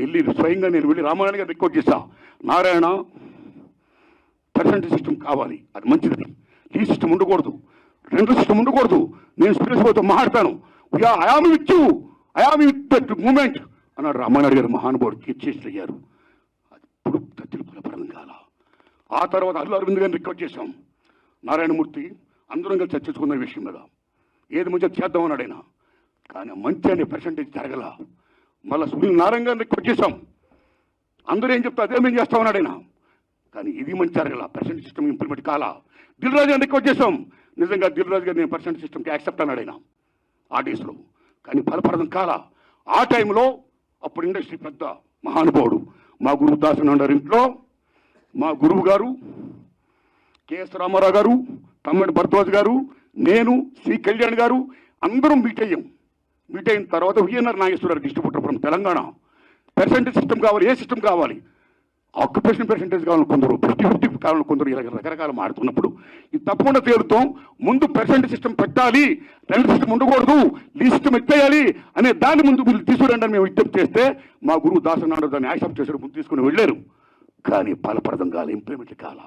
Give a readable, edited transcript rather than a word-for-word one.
వెళ్ళి స్వయంగా నేను వెళ్ళి రామారాయణ గారు రిక్వెస్ట్ చేశా, నారాయణ పర్సెంటేజ్ సిస్టమ్ కావాలి, అది మంచిది, ఈ సిస్టమ్ ఉండకూడదు, రెండు సిస్టమ్ ఉండకూడదు, నేను స్పీడ్ మాట్లాడతాను, I'm with you, I'm with that moment అన్నాడు రామారాయణ గారు. మహానుభావుడు కీర్చేసి అయ్యారు. అది ఇప్పుడు తెలుగుల పరం కాల. ఆ తర్వాత అల్లు అరవింద్ గారిని రిక్వెస్ట్ చేశాం, నారాయణమూర్తి అందరం కలిసి చర్చించుకున్న విషయం మీద ఏది మంచిగా చేద్దామన్నాడు ఆయన. కానీ మంచి అనే పర్సెంటేజ్ జరగల. మళ్ళీ సునీల్ నారాయణ గారిని రిక్వెస్ట్ చేశాం, అందరూ ఏం చెప్తా అదే మేము చేస్తామన్నాడు ఆయన. కానీ ఇది మంచి జరగల, పర్సెంటేజ్ సిస్టమ్ ఇంప్లిమెంట్ కాలా. దిల్ రాజు గారిని రిక్వెస్ట్ చేశాం, నిజంగా దిల్ రాజు గారు నేను పర్సెంటేజ్ సిస్టమ్కి యాక్సెప్ట్ అన్నాడు ఆయన ఆ డేస్లో. కానీ ఫలప్రదం కాలా. ఆ టైంలో అప్పుడు ఇండస్ట్రీ పెద్ద మహానుభావుడు మా గురువు దాసనారాయణ ఇంట్లో మా గురువు గారు కెఎస్ రామారావు గారు, తమ్మిడి భరద్వాజ్ గారు, నేను, సి కళ్యాణ్ గారు అందరం మీట్ అయ్యాం. మీట్ అయిన తర్వాత VNR Nageswara Rao distributor from Telangana, percentage system కావాలి, ఏ సిస్టమ్ కావాలి, ఆక్యుపేషన్ పర్సెంటేజ్ కావాలని కొందరు, 50-50 కావాలని కొందరు, ఇలా రకరకాలు మాడుతున్నప్పుడు ఇది తప్పకుండా తేలుతాం. ముందు పర్సెంటేజ్ సిస్టమ్ పెట్టాలి, రెండు సిస్టమ్ ఉండకూడదు, ఈ సిస్టమ్ ఎత్తేయాలి అనే దాన్ని ముందు మీరు తీసుకురండి అని మేము విజ్ఞప్తి చేస్తే మా గురువు దాసనారాయణ దాన్ని యాక్సెప్ట్ చేశారు, ముందు తీసుకుని వెళ్ళారు. కానీ ఫలప్రదం కాలే, ఇంప్లిమెంట్ కాల.